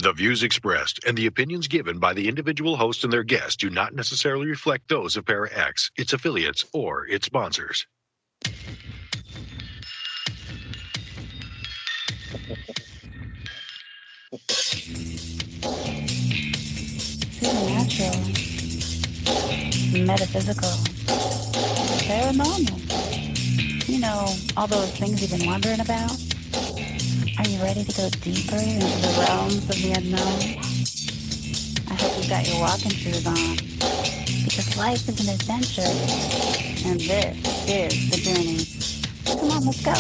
The views expressed and the opinions given by the individual host and their guests do not necessarily reflect those of Para X, its affiliates, or its sponsors. Supernatural, metaphysical, paranormal. All those things you've been wondering about? Are you ready to go deeper into the realms of the unknown? I hope you've got your walking shoes on, because life is an adventure, and this is the journey. Come on, let's go.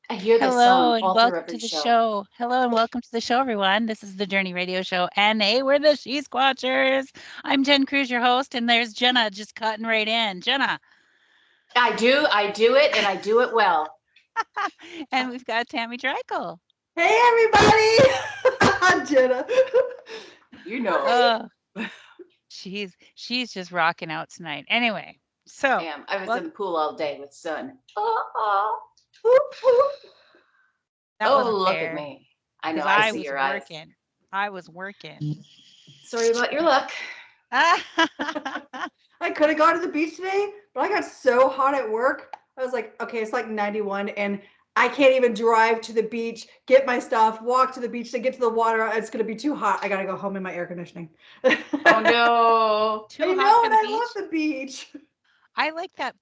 I hear this Hello song and all through welcome to every the show. show. Hello and welcome to the show, everyone. This is the Journey Radio Show, and hey, we're the She Squatchers. I'm Jen Cruz, your host, and there's Jenna just cutting right in. Jenna. I do it, and I do it well. And we've got Tammy Dreichel. Hey, everybody! Jenna. You know, Oh, she's just rocking out tonight. Anyway, I so am. I was well, in the pool all day with sun. that Oh, wasn't look at fair me. I know. because I I see was your eyes. working. I was working. Sorry about your luck. I could have gone to the beach today, but I got so hot at work. I was like, okay, it's like 91, and I can't even drive to the beach, get my stuff, walk to the beach to get to the water. It's going to be too hot. I got to go home in my air conditioning. Oh no. Too I hot know, for and the I beach. love the beach. I like that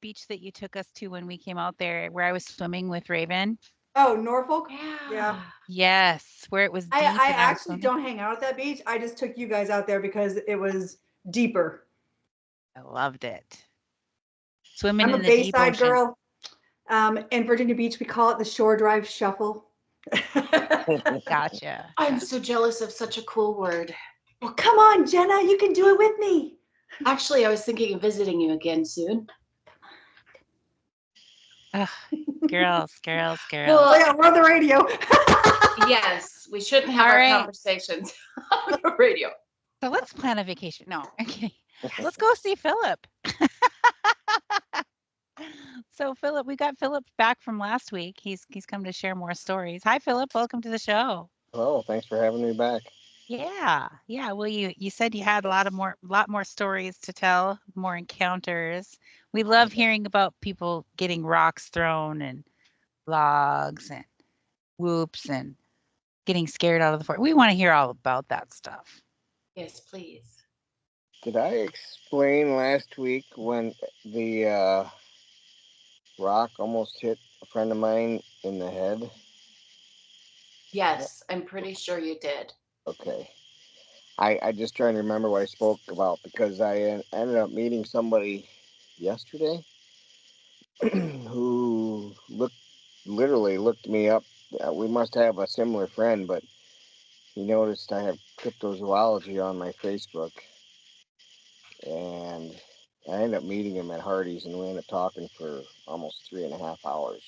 beach that you took us to when we came out there, where I was swimming with Raven. Oh, Norfolk? Yeah. Yeah. Yes, where it was I, deep I and I was actually swimming. don't hang out at that beach. I just took you guys out there because it was deeper. I loved it. Swimming I'm in a the deep Bayside ocean. girl. In Virginia Beach, we call it the Shore Drive Shuffle. Gotcha. I'm so Gotcha. jealous of such a cool word. Well, come on, Jenna, you can do it with me. Actually, I was thinking of visiting you again soon. Ugh, girls, girls, girls. Oh Well, yeah, we're on the radio. yes, we shouldn't have All our right. conversations on the radio. So let's plan a vacation. No, okay. Let's go see Philip. So Philip, we got Philip back from last week. He's come to share more stories. Hi Philip, welcome to the show. Oh, thanks for having me back. Yeah. Yeah. Well, you said you had a lot more stories to tell, more encounters. We love hearing about people getting rocks thrown and logs and whoops and getting scared out of the forest. We want to hear all about that stuff. Yes, please. Did I explain last week when the rock almost hit a friend of mine in the head? Yes, I'm pretty sure you did. Okay. I just trying to remember what I spoke about because I ended up meeting somebody yesterday who literally looked me up. We must have a similar friend, but he noticed I have cryptozoology on my Facebook, and I ended up meeting him at Hardee's, and we ended up talking for almost 3.5 hours.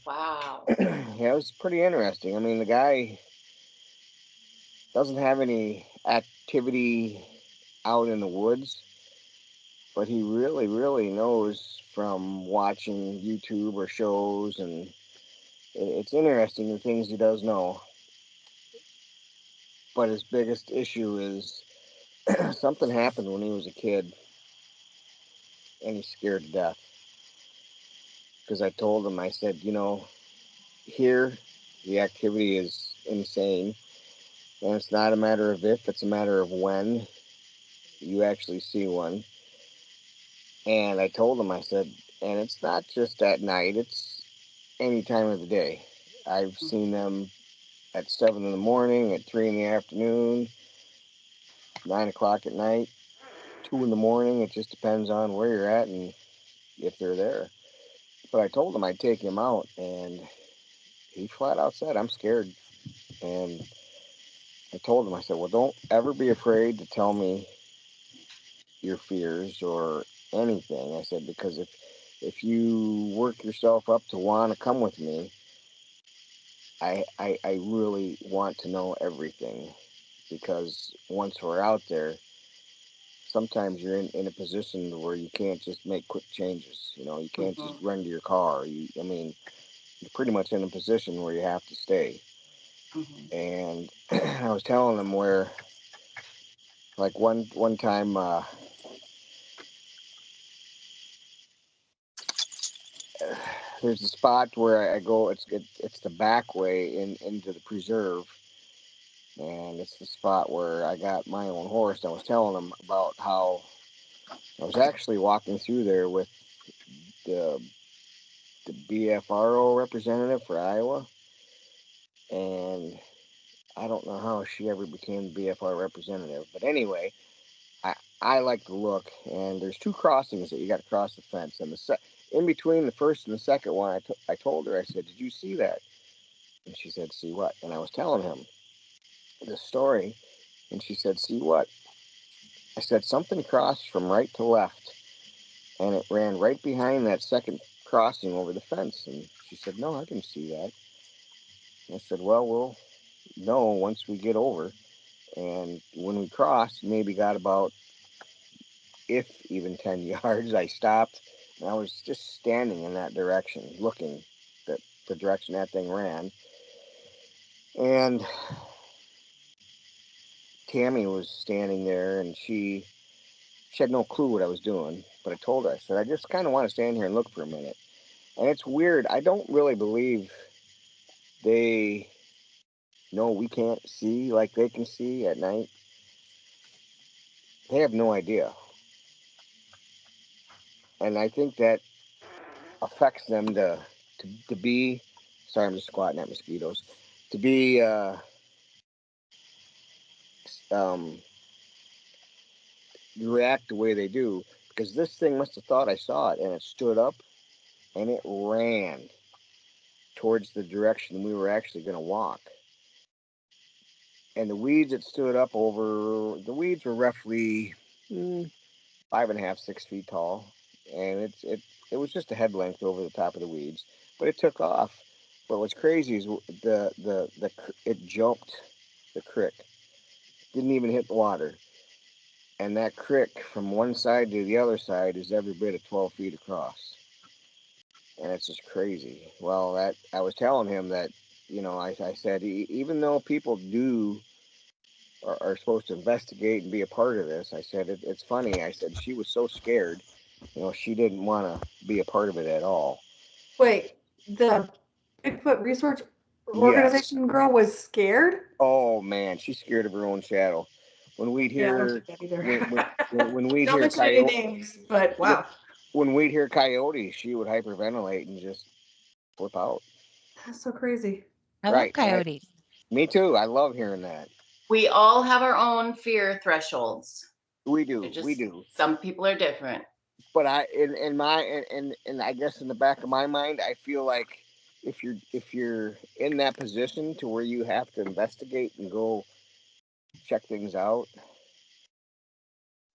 Wow. Yeah, it was pretty interesting. I mean, the guy doesn't have any activity out in the woods, but he really, really knows from watching YouTube or shows, and it's interesting the things he does know. But his biggest issue is something happened when he was a kid, and he's scared to death. Because I told him, I said, here the activity is insane, and it's not a matter of if, it's a matter of when you actually see one. And I told him, I said, and it's not just at night, it's any time of the day. I've seen them at 7 in the morning, at 3 in the afternoon, 9 o'clock at night, 2 in the morning. It just depends on where you're at and if they're there. But I told him I'd take him out, and he flat out said, I'm scared. And I told him, I said, well, don't ever be afraid to tell me your fears or anything. I said, because if you work yourself up to want to come with me, I really want to know everything, because once we're out there, sometimes you're in a position where you can't just make quick changes. You can't just run to your car. I mean, you're pretty much in a position where you have to stay. And I was telling them where, like one time, there's a spot where I go. It's the back way into the preserve, and it's the spot where I got my own horse. I was telling them about how I was actually walking through there with the BFRO representative for Iowa, and I don't know how she ever became the BFR representative, but anyway, I like to look, and there's two crossings that you got to cross the fence, and in between the first and the second one, I told her, I said, "Did you see that?" And she said, "See what?" And I was telling him the story, and she said, "See what?" I said, "Something crossed from right to left, and it ran right behind that second crossing over the fence." And she said, "No, I didn't see that." And I said, "Well, we'll know once we get over." And when we crossed, maybe got about, if even 10 yards, I stopped, and I was just standing in that direction, looking at the direction that thing ran. And Tammy was standing there, and she had no clue what I was doing, but I told her, I said, "I just kind of want to stand here and look for a minute." And it's weird. I don't really believe they know we can't see like they can see at night. They have no idea. And I think that affects them to be, sorry, I'm just squatting at mosquitoes, to be um, react the way they do, because this thing must have thought I saw it, and it stood up and it ran towards the direction we were actually going to walk. And the weeds it stood up over, the weeds were roughly 5.5, 6 feet tall, and it was just a head length over the top of the weeds, but it took off. But what's crazy is it jumped the creek, didn't even hit the water, and that creek from one side to the other side is every bit of 12 feet across, and it's just crazy. Well, that I was telling him that, I said, even though people are supposed to investigate and be a part of this, I said, it's funny. I said, she was so scared, she didn't want to be a part of it at all. Wait, the Bigfoot Research Yes. Organization girl was scared? Oh man, she's scared of her own shadow. When we'd Yeah, I don't hear think that either. when we'd Don't hear mention any coyote, names, but wow, when we'd hear coyotes, she would hyperventilate and just flip out. that's so crazy. I love Right. coyotes. Me too. I love hearing that. We all have our own fear thresholds. We do. They're just, We do. some people are different. But and I guess in the back of my mind, I feel like if you're in that position to where you have to investigate and go check things out,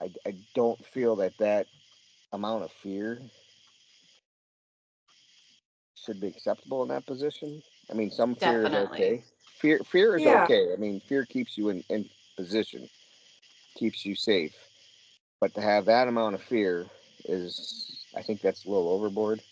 I don't feel that amount of fear should be acceptable in that position. I mean, some fear is Definitely. okay. Fear is Yeah. okay. I mean, fear keeps you in position, keeps you safe. But to have that amount of fear I think that's a little overboard.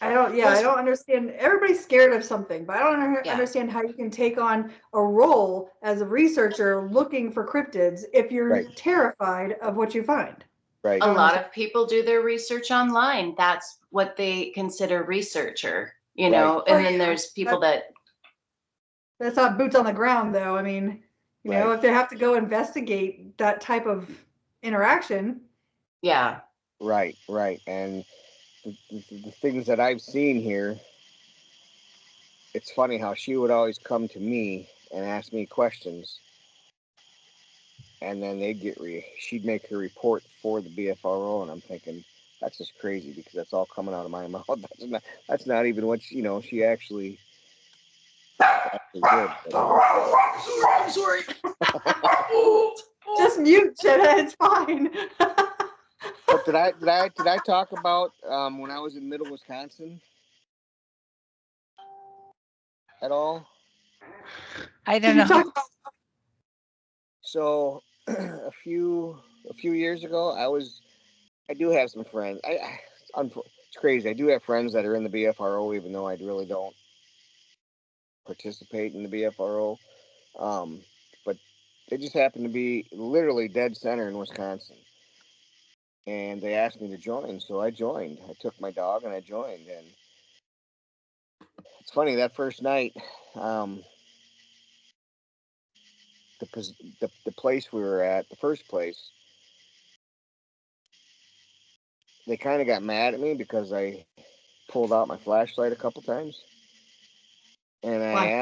I don't understand. Everybody's scared of something, but I don't Yeah. understand how you can take on a role as a researcher looking for cryptids if you're Right. terrified of what you find. Right. A lot of people do their research online. That's what they consider researcher, Right. and Well, then yeah, there's people that's not boots on the ground, though. I mean, Right. if they have to go investigate that type of interaction. yeah. Right. Right. And the things that I've seen here, it's funny how she would always come to me and ask me questions, and then she'd make her report for the BFRO, and I'm thinking that's just crazy because that's all coming out of my mouth. That's not even what she actually did. I'm sorry. Just mute, Jenna. It's fine. But did I talk about when I was in Middle Wisconsin at all? I Can don't you know. talk about? So a few years ago, I do have some friends. It's crazy. I do have friends that are in the BFRO, even though I really don't participate in the BFRO. Um, but they just happen to be literally dead center in Wisconsin, and they asked me to join, so I joined. I took my dog and I joined, and it's funny that first night, um, the place we were at, the first place, they kind of got mad at me because I pulled out my flashlight a couple times, and Why?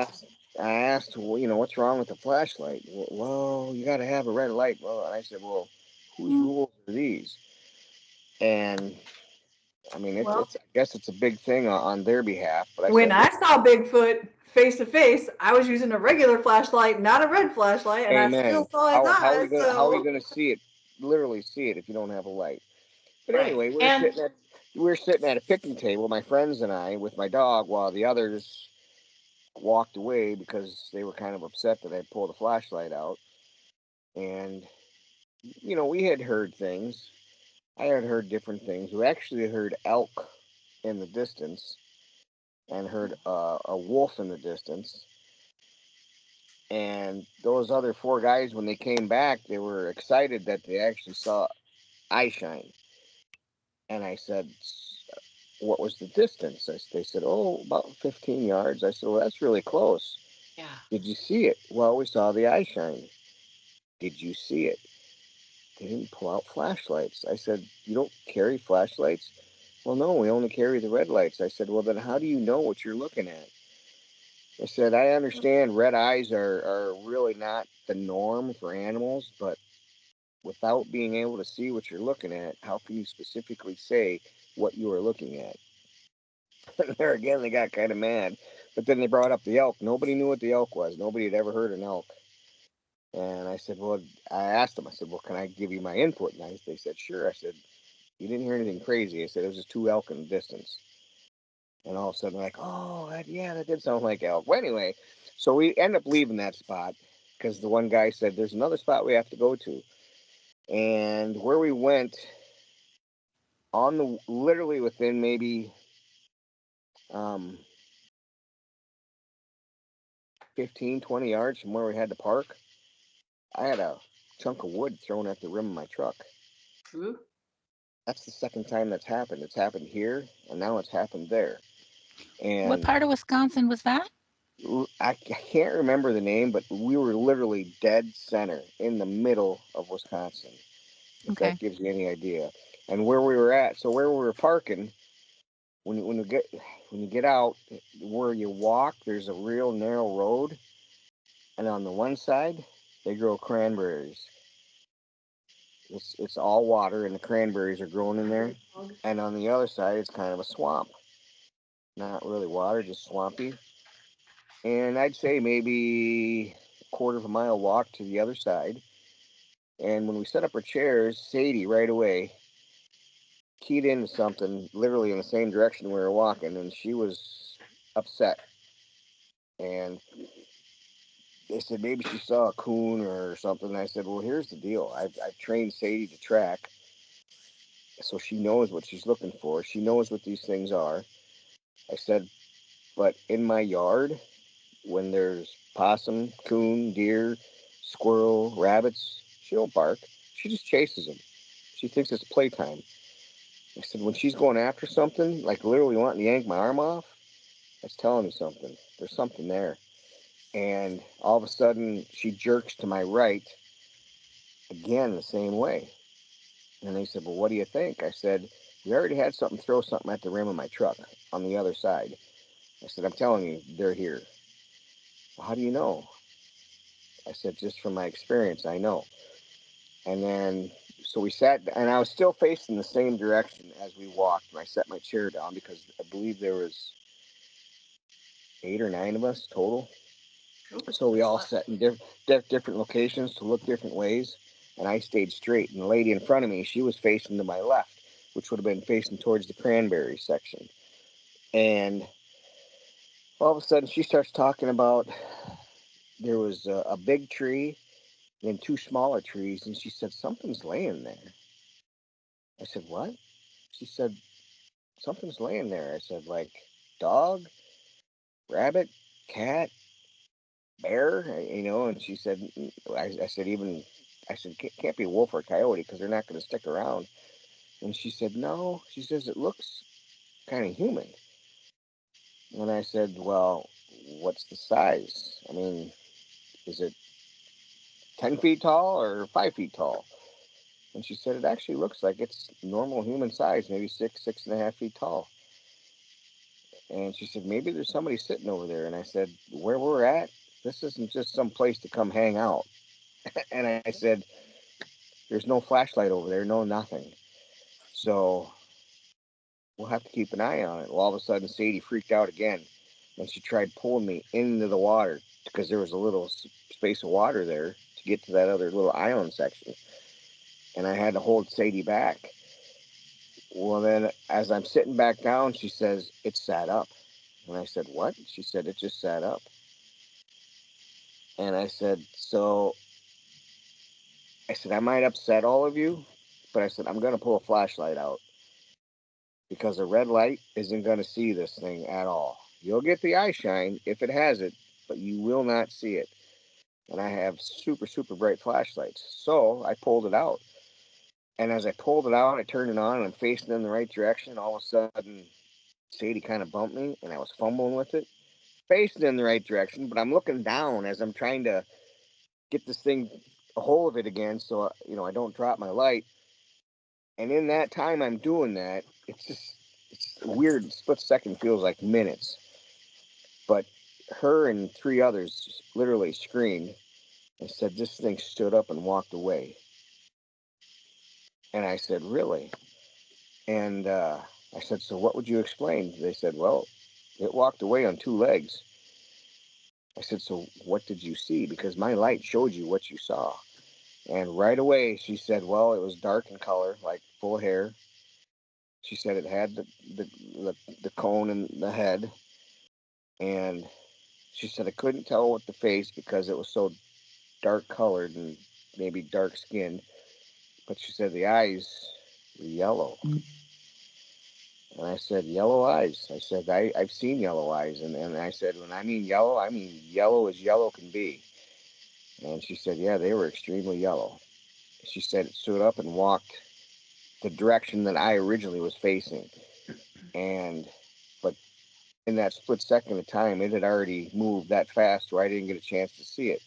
I asked, well, what's wrong with the flashlight? Well, you got to have a red light. Well, and I said, well, whose rules are these? And I mean, Well, I guess it's a big thing on their behalf. But I when said, I saw Bigfoot face to face, I was using a regular flashlight, not a red flashlight, and I still amen. saw his How eyes. are you So, gonna see it? Literally see it if you don't have a light. But Right. anyway, And we were sitting at a picnic table, my friends and I, with my dog, while the others walked away because they were kind of upset that I pulled the flashlight out. And we had heard things. I had heard different things. We actually heard elk in the distance and heard a wolf in the distance. And those other four guys, when they came back, they were excited that they actually saw eye shine. And I said, what was the distance? They said, oh, about 15 yards. I said, well, that's really close. yeah. Did you see it? Well, we saw the eye shine. Did you see it? They didn't pull out flashlights. I said, you don't carry flashlights? Well, no, we only carry the red lights. I said, well, then how do you know what you're looking at? I said, I understand red eyes are really not the norm for animals, but without being able to see what you're looking at, how can you specifically say what you are looking at? And there again, they got kind of mad. But then they brought up the elk. Nobody knew what the elk was. Nobody had ever heard an elk. And I said, well, I asked them, I said, well, can I give you my input? And they said, sure. I said, you didn't hear anything crazy. I said, it was just two elk in the distance. And all of a sudden, they're like, oh, yeah, that did sound like elk. Well, anyway, so we end up leaving that spot because the one guy said, there's another spot we have to go to. And where we went, literally within maybe um, 15, 20 yards from where we had to park, I had a chunk of wood thrown at the rim of my truck. Ooh. That's the second time that's happened. It's happened here, and now it's happened there. What And part of Wisconsin was that? I can't remember the name, but we were literally dead center in the middle of Wisconsin, if Okay. that gives you any idea. And where we were at, so where we were parking, when you get out, where you walk, there's a real narrow road, and on the one side, they grow cranberries. It's all water, and the cranberries are growing in there. And on the other side, it's kind of a swamp. Not really water, just swampy. And I'd say maybe a quarter of a mile walk to the other side. And when we set up our chairs, Sadie right away keyed into something literally in the same direction we were walking, and she was upset. And they said maybe she saw a coon or something. And I said, well, here's the deal. I've trained Sadie to track, so she knows what she's looking for. She knows what these things are. I said, but in my yard, when there's possum, coon, deer, squirrel, rabbits, she don't bark. She just chases them. She thinks it's playtime. I said, when she's going after something, like literally wanting to yank my arm off, that's telling me something. There's something there. And all of a sudden, she jerks to my right again the same way. And they said, well, what do you think? I said, we already had something throw something at the rim of my truck on the other side. I said, I'm telling you, they're here. Well, how do you know? I said, just from my experience, I know. And then, so we sat, and I was still facing the same direction as we walked. And I set my chair down because I believe there was 8 or 9 of us total. So we all sat in different locations to look different ways. And I stayed straight. And the lady in front of me, she was facing to my left, which would have been facing towards the cranberry section. And all of a sudden, she starts talking about there was a big tree then two smaller trees, and she said, something's laying there. I said, what? She said, something's laying there. I said, like dog, rabbit, cat, bear, and she said, I said, I said, can't be a wolf or a coyote because they're not going to stick around. And she said, no. She says, it looks kind of human. And I said, well, what's the size? I mean, is it 10 feet tall or 5 feet tall? And she said, it actually looks like it's normal human size, maybe 6.5 feet tall. And she said, maybe there's somebody sitting over there. And I said, where we're at, this isn't just some place to come hang out. And I said, there's no flashlight over there, no nothing. So we'll have to keep an eye on it. Well, all of a sudden, Sadie freaked out again. And she tried pulling me into the water because there was a little space of water there to get to that other little island section. And I had to hold Sadie back. Well, then, as I'm sitting back down, she says, it sat up. And I said, what? She said, it just sat up. And I said, I might upset all of you, but I said, I'm going to pull a flashlight out because a red light isn't going to see this thing at all. You'll get the eye shine if it has it, but you will not see it. And I have super, super bright flashlights. So I pulled it out. And as I pulled it out, I turned it on and I'm facing in the right direction. All of a sudden, Sadie kind of bumped me and I was fumbling with it, facing in the right direction, but I'm looking down as I'm trying to get this thing a hold of it again so I don't drop my light. And in that time I'm doing that, it's a weird split second, feels like minutes. But her and three others literally screamed and said this thing stood up and walked away. And I said, really? And I said, so what would you explain? They said, well, it walked away on two legs. I said, so what did you see? Because my light showed you what you saw. And right away, she said, well, it was dark in color, like full hair. She said it had the cone in the head. And she said, I couldn't tell what the face because it was so dark colored and maybe dark skinned. But she said the eyes were yellow. And I said, yellow eyes. I said, I've seen yellow eyes. And I said, when I mean yellow as yellow can be. And she said, yeah, they were extremely yellow. She said it stood up and walked the direction that I originally was facing. But in that split second of time, it had already moved that fast where I didn't get a chance to see it.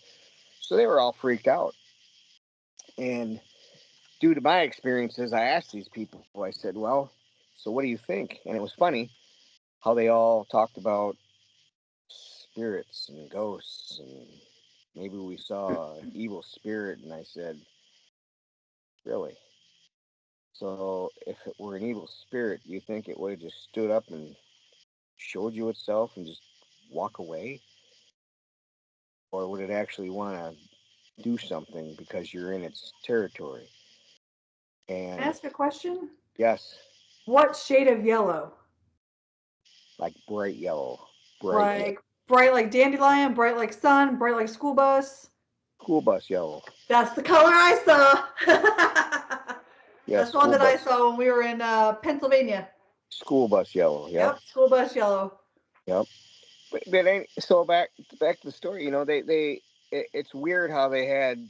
So they were all freaked out. And due to my experiences, I asked these people, I said, well, so what do you think? And it was funny how they all talked about spirits and ghosts and maybe we saw an evil spirit. And I said, really? So if it were an evil spirit, do you think it would have just stood up and showed you itself and just walk away? Or would it actually want to do something because you're in its territory? Can I And ask a question? yes, What shade of yellow? like bright yellow, bright yellow. Like bright like dandelion, bright like sun, bright like school bus. School bus yellow. That's the color I saw. Yes, That's the one school that I bus. saw when we were in Pennsylvania. School bus yellow. Yep. Yep, school bus yellow. Yep. But so back to the story. It's weird how they had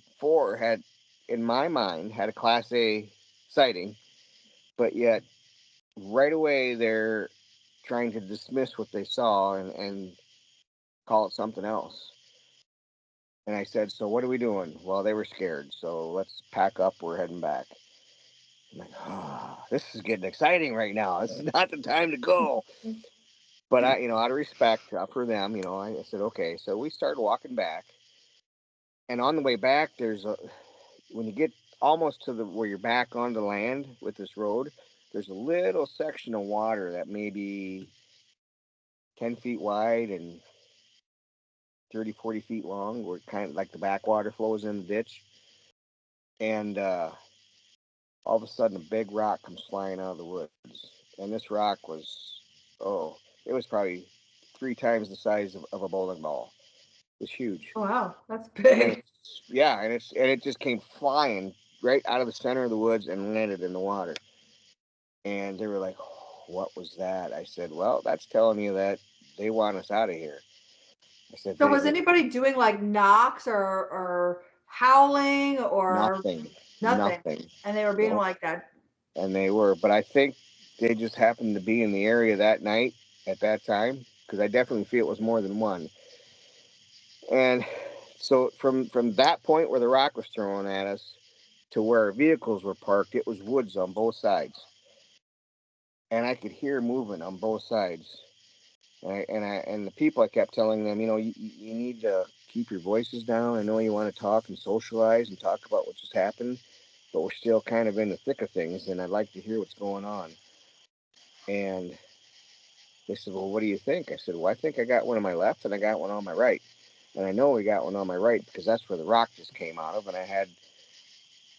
in my mind had a class A sighting, but yet right away they're trying to dismiss what they saw and call it something else. And I said, so what are we doing? Well, they were scared, so let's pack up. We're heading back. I'm like, oh, this is getting exciting right now. This is not the time to go. But out of respect for them, I said, okay. So we started walking back. And on the way back, when you get almost to where you're back on the land with this road, there's a little section of water that may be 10 feet wide and 30, 40 feet long, where kind of like the backwater flows in the ditch. And all of a sudden, a big rock comes flying out of the woods. And this rock was, it was probably 3 times the size of a bowling ball. was huge. Oh, wow, that's And big. and it just came flying right out of the center of the woods and landed in the water. And they were like, "Oh, what was that?" I said, "Well, that's telling you that they want us out of here." I said, So was anybody doing like knocks or howling or nothing, nothing? nothing. And they were being Nope. like that. And they were, but I think they just happened to be in the area that night at that time because I definitely feel it was more than one. And so from that point where the rock was thrown at us to where our vehicles were parked, it was woods on both sides, and I could hear movement on both sides. And the people, I kept telling them, you need to keep your voices down. I know you want to talk and socialize and talk about what just happened, but we're still kind of in the thick of things, and I'd like to hear what's going on. And they said, "Well, what do you think?" I said, "Well, I think I got one on my left and I got one on my right. And I know we got one on my right because that's where the rock just came out of, and I had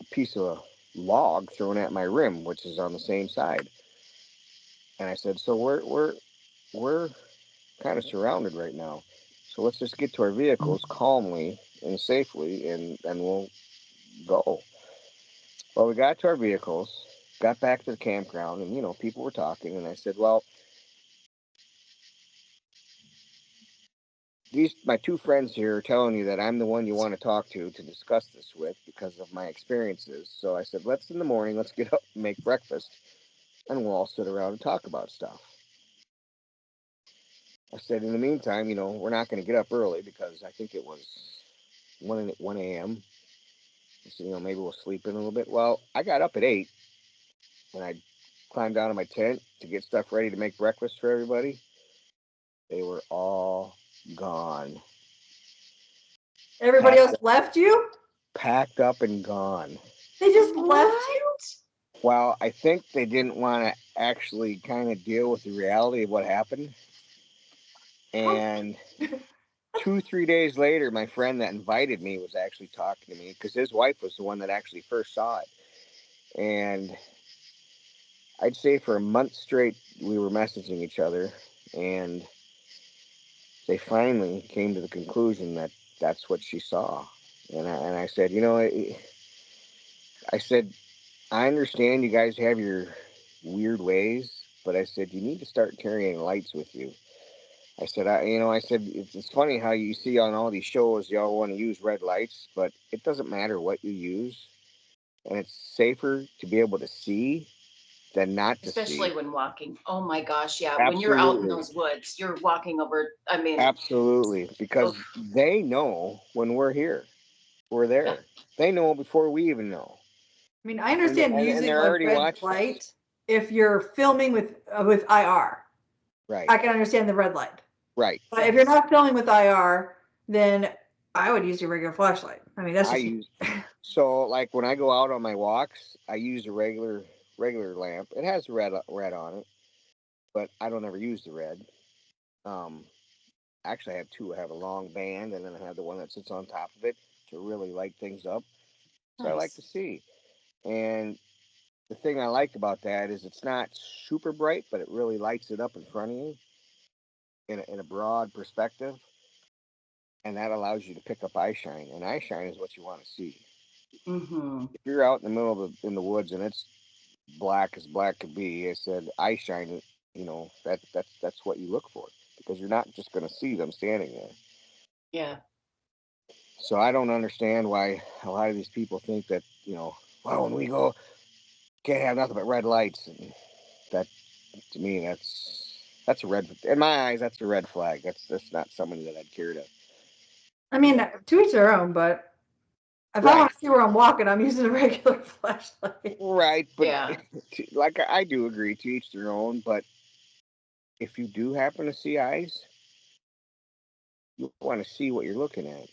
a piece of log thrown at my rim, which is on the same side." And I said, "So we're kind of surrounded right now. So let's just get to our vehicles calmly and safely, and we'll go." Well, we got to our vehicles, got back to the campground, and people were talking, and I said, "Well, these my two friends here are telling you that I'm the one you want to talk to discuss this with because of my experiences. So I said, let's in the morning, let's get up and make breakfast, and we'll all sit around and talk about stuff." I said, in the meantime, we're not going to get up early because I think it was 1 a.m. I said, maybe we'll sleep in a little bit. Well, I got up at 8 and I climbed down to my tent to get stuff ready to make breakfast for everybody. They were all gone. Everybody else left you? Packed up and gone. They just left What? you? Well, I think they didn't want to actually kind of deal with the reality of what happened. And 2, 3 days later, my friend that invited me was actually talking to me because his wife was the one that actually first saw it. And I'd say for a month straight, we were messaging each other. And they finally came to the conclusion that that's what she saw. And I said, I said, I understand you guys have your weird ways, but I said, you need to start carrying lights with you. I said, I said, it's funny how you see on all these shows, y'all want to use red lights, but it doesn't matter what you use. And it's safer to be able to see than not to Especially see. when walking. Oh my gosh, yeah. When you're out in Absolutely. those woods, you're walking over, I mean, Absolutely. Because oof, they know when we're here, we're yeah. there. They know before we even know. I mean, I And, understand and using they're a already red watching us. light if you're filming with IR. Right. I can understand the red light. Right. But if you're not filming with IR, then I would use your regular flashlight. I mean, that's I just use so like when I go out on my walks, I use a regular lamp. It has red on it, but I don't ever use the red. Um, Actually, I have two. I have a long band, and then I have the one that sits on top of it to really light things up. So I like to Nice. see. And the thing I like about that is it's not super bright, but it really lights it up in front of you in a broad perspective, and that allows you to pick up eye shine. And eye shine is what you want to see. Mm-hmm. If you're out in the middle of in the woods and it's black as black could be, I said eye shine. That's what you look for because you're not just going to see them standing there. Yeah. So I don't understand why a lot of these people think that well, when we go, can't have nothing but red lights, and that to me that's a red in my eyes. That's a red flag. That's not somebody that I'd care to. I mean, to each their own, but if I Right, want to see where I'm walking, I'm using a regular flashlight. right, but Yeah. like I do agree, to each their own. But if you do happen to see eyes, you want to see what you're looking at.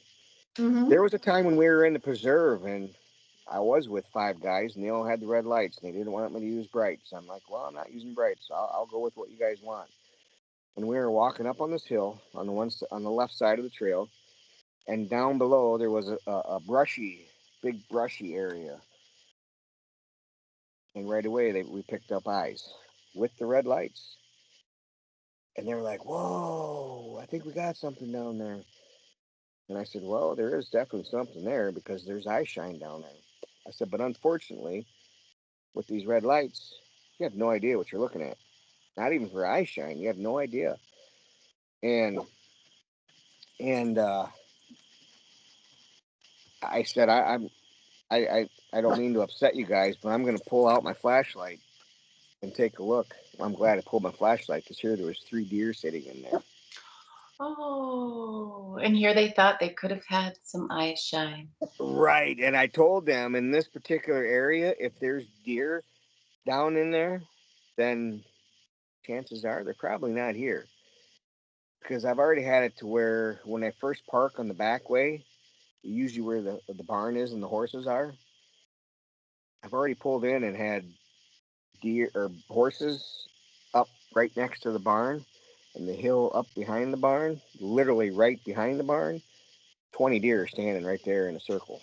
Mm-hmm. There was a time when we were in the preserve and I was with 5 guys and they all had the red lights and they didn't want me to use brights. I'm like, well, I'm not using brights. I'll go with what you guys want. And we were walking up on this hill on the left side of the trail, and down below there was a big brushy area. And right away we picked up eyes with the red lights, and they were like, "Whoa, I think we got something down there." And I said, well, there is definitely something there because there's eye shine down there. I said, but unfortunately, with these red lights, you have no idea what you're looking at. Not even for eye shine, you have no idea. And and I said, I don't mean to upset you guys, but I'm going to pull out my flashlight and take a look. I'm glad I pulled my flashlight because here there was 3 deer sitting in there. Oh, and here they thought they could have had some eye shine. Right, and I told them in this particular area, if there's deer down in there, then chances are they're probably not here. Because I've already had it to where when I first park on the back way, usually where the barn is and the horses are, I've already pulled in and had deer or horses up right next to the barn and the hill up behind the barn, literally right behind the barn. 20 deer standing right there in a circle.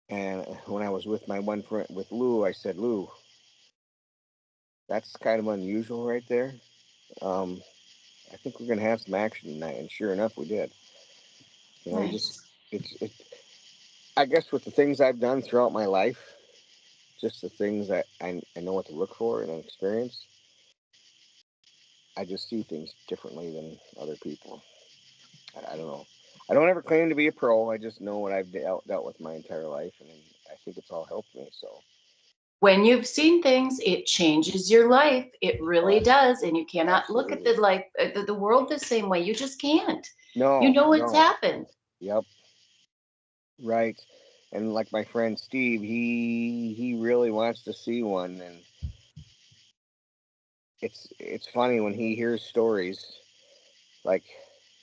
And when I was with my one friend, with Lou, I said, Lou, that's kind of unusual right there. I think we're going to have some action tonight. And sure enough, we did. You know, you just, Nice. it's, I guess with the things I've done throughout my life, just the things that I know what to look for and experience, I just see things differently than other people. I don't know. I don't ever claim to be a pro. I just know what I've dealt with my entire life, and I think it's all helped me. So, When you've seen things, it changes your life. It really well, does. And you cannot look at absolutely. the life, the world the same way. You just can't. You No, know what's no. happened. Yep. Right. And like my friend Steve, he really wants to see one, and it's funny when he hears stories like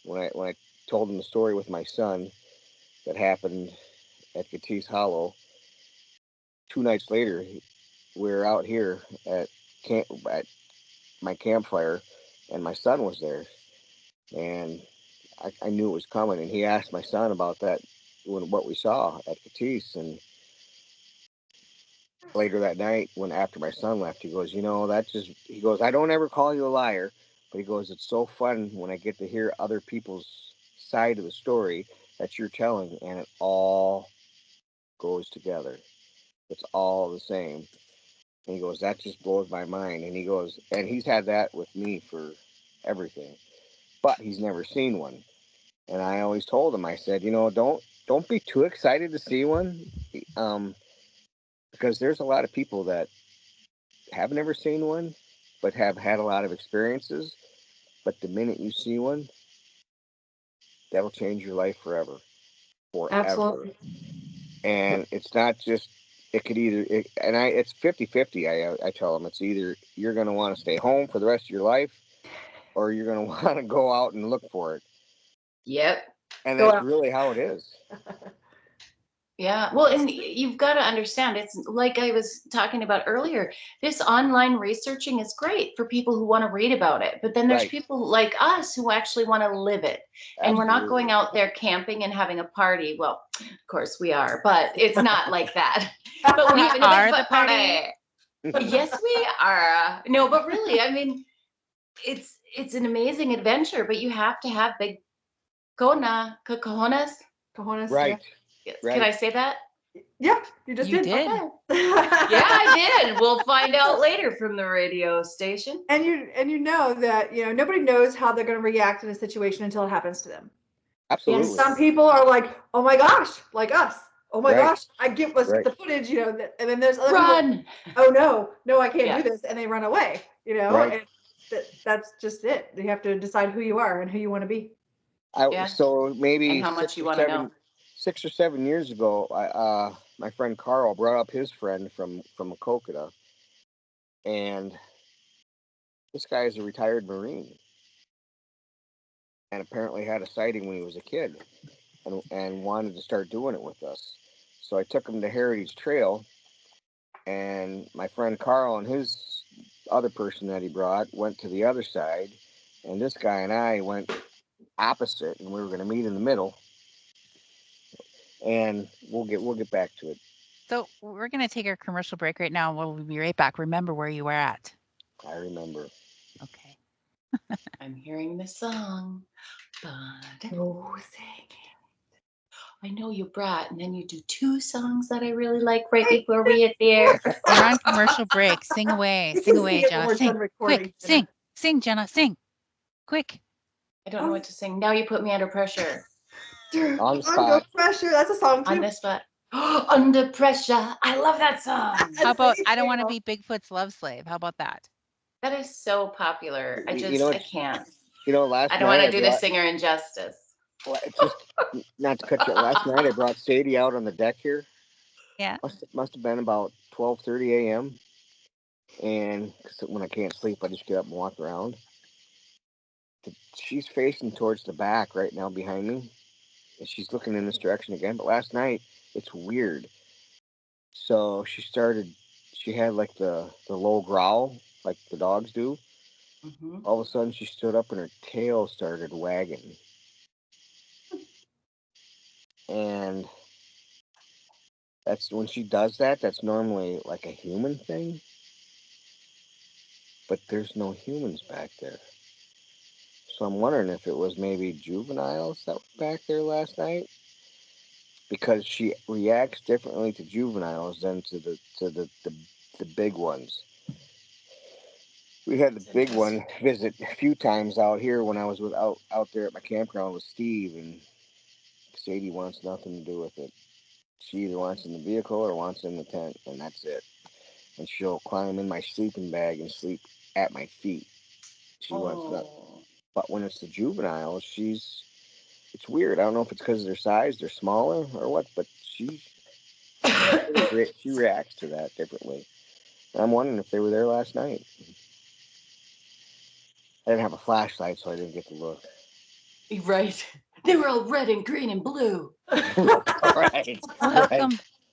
when I told him the story with my son that happened at Catisse Hollow. 2 nights later, we were out here at my campfire, and my son was there, and I knew it was coming, and he asked my son about that when what we saw at Catisse, and later that night when after my son left, he goes, he goes, I don't ever call you a liar, but he goes, it's so fun when I get to hear other people's side of the story that you're telling, and it all goes together. It's all the same. And he goes, that just blows my mind. And he goes, and he's had that with me for everything, but he's never seen one. And I always told him, I said, don't be too excited to see one, um, because there's a lot of people that have never seen one, but have had a lot of experiences. But the minute you see one, that'll change your life forever, forever. Absolutely. And it's not just it could either and it's 50-50. I tell them it's either you're going to want to stay home for the rest of your life, or you're going to want to go out and look for it. Yep. And Go that's out. really how it is. Yeah. Well, and you've got to understand, it's like I was talking about earlier. This online researching is great for people who want to read about it. But then there's Right. people like us who actually want to live it. And we're not going Absolutely. out there camping and having a party. Well, of course we are, but it's not like that. But We no, are the but party. yes, we are. No, but really, I mean, it's an amazing adventure, but you have to have big cojones. Cojones, yeah. Right. Yes. Can Right. I say that? Yeah, you just You did. did. Okay. Yeah, I did. We'll find out later from the radio station. And you know that nobody knows how they're going to react in a situation until it happens to them. And Absolutely. some Yes. people are like, "Oh my gosh," like us. "Oh my Right. gosh, I get let's get Right. the footage," and then there's other people, Run. "Oh no, no, I can't do Yeah. this," and they run away. Right. And that's just it. You have to decide who you are and who you want to be. Yeah. So And maybe how much you want to know. 6 or 7 years ago, my friend Carl brought up his friend from Kokota, and this guy is a retired Marine, and apparently had a sighting when he was a kid, and wanted to start doing it with us. So I took him to Heritage Trail, and my friend Carl and his other person that he brought went to the other side, and this guy and I went opposite, and we were going to meet in the middle, and we'll get back to it. So we're going to take our commercial break right now. We'll be right back. Remember where you were at. I remember. Okay. I'm hearing the song. But Oh, sing. I know you brought, and then you do 2 songs that I really like right before we hit the air. We're on commercial break. Sing away. You Sing can away, sing it when Jenna. we're Sing. done recording. Quick. Sing. Sing, Jenna. Sing. Quick. I don't know what to sing. Now you put me under pressure. On the Under spot. pressure. That's a song too. On this spot. Under pressure. I love that song. How about Thank I Don't Want to you. Be Bigfoot's Love Slave? How about that? That is so popular. I can't. Last I don't want night to do the brought, singer injustice. it's just not to cut you. Last night I brought Sadie out on the deck here. Yeah. Must have been about 12:30 a.m. And 'cause when I can't sleep, I just get up and walk around. She's facing towards the back right now behind me, and she's looking in this direction again. But last night, it's weird. So she had like the low growl, like the dogs do. Mm-hmm. All of a sudden, she stood up and her tail started wagging. And that's when she does that, that's normally like a human thing. But there's no humans back there. So I'm wondering if it was maybe juveniles that were back there last night. Because she reacts differently to juveniles than to the big ones. We had the big one visit a few times out here when I was out there at my campground with Steve, and Sadie wants nothing to do with it. She either wants in the vehicle or wants in the tent, and that's it. And she'll climb in my sleeping bag and sleep at my feet. She wants that. But when it's the juveniles, it's weird. I don't know if it's because of their size, they're smaller or what, but she reacts to that differently. And I'm wondering if they were there last night. I didn't have a flashlight, so I didn't get to look. Right. They were all red and green and blue. Right.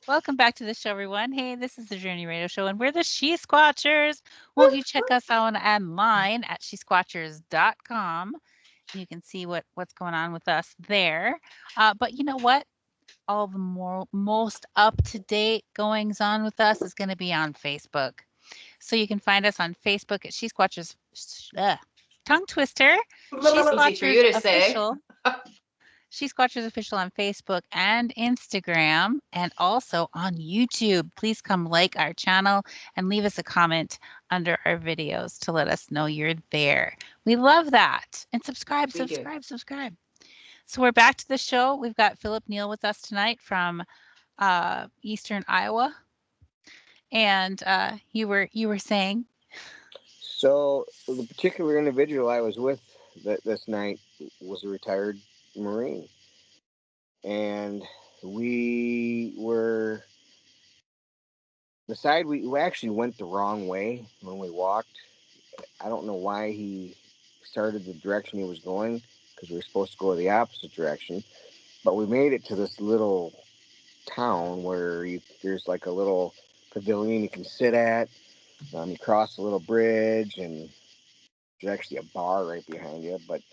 Welcome back to the show, everyone. Hey, this is the Journey Radio Show, and we're the She Squatchers. Won't you check us out online at shesquatchers.com? You can see what's going on with us there. But you know what? All the most up-to-date goings on with us is going to be on Facebook. So you can find us on Facebook at She Squatchers. Tongue twister. She Squatchers Official. She Squatchers Official on Facebook and Instagram, and also on YouTube. Please come like our channel and leave us a comment under our videos to let us know you're there. We love that. And subscribe. So we're back to the show. We've got Phillip Neal with us tonight from Eastern Iowa. And you were saying? So the particular individual I was with this night was a retired Marine. And we actually went the wrong way when we walked. I don't know why he started the direction he was going, because we were supposed to go the opposite direction. But we made it to this little town where there's like a little pavilion you can sit at. You cross a little bridge, and there's actually a bar right behind you. But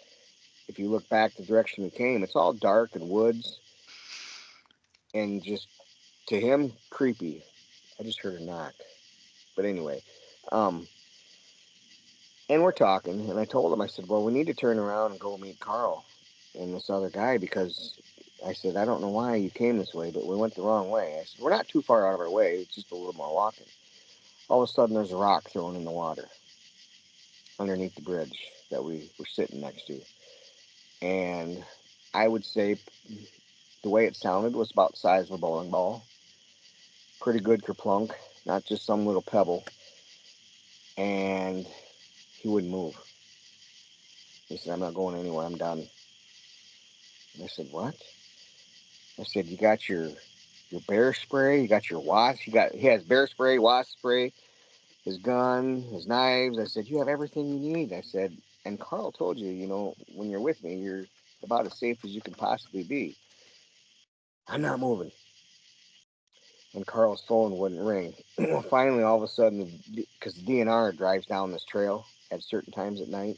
if you look back the direction we came, it's all dark and woods, and just to him, creepy. I just heard a knock. But anyway, and we're talking, and I told him, I said, well, we need to turn around and go meet Carl and this other guy, because I said, I don't know why you came this way, but we went the wrong way. I said, we're not too far out of our way. It's just a little more walking. All of a sudden, there's a rock thrown in the water underneath the bridge that we were sitting next to. And I would say the way it sounded was about the size of a bowling ball. Pretty good kerplunk, not just some little pebble. And he wouldn't move. He said, I'm not going anywhere. I'm done. And I said, what? I said, you got your bear spray, you got your wasp, he has bear spray, wasp spray, his gun, his knives. I said, you have everything you need. I said, and Carl told you, when you're with me, you're about as safe as you can possibly be. I'm not moving. And Carl's phone wouldn't ring. Finally, all of a sudden, because the DNR drives down this trail at certain times at night,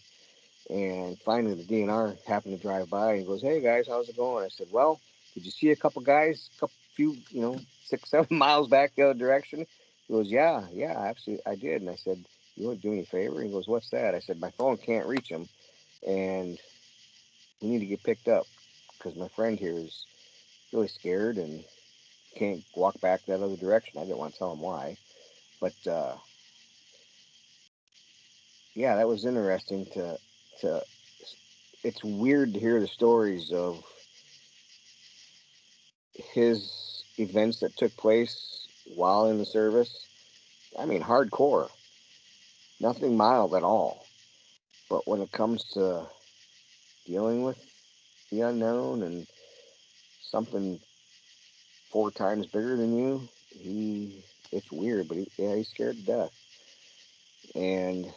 and finally the DNR happened to drive by and goes, hey guys, how's it going? I said, well, did you see a couple guys, few, 6-7 miles back the other direction? He goes, yeah, absolutely, I did. And I said, you want to do me a favor? He goes, what's that? I said, my phone can't reach him, and we need to get picked up because my friend here is really scared and can't walk back that other direction. I didn't want to tell him why, but yeah, that was interesting to. It's weird to hear the stories of his events that took place while in the service. I mean, hardcore, nothing mild at all. But when it comes to dealing with the unknown and something 4 times bigger than you, it's weird, but he's scared to death. And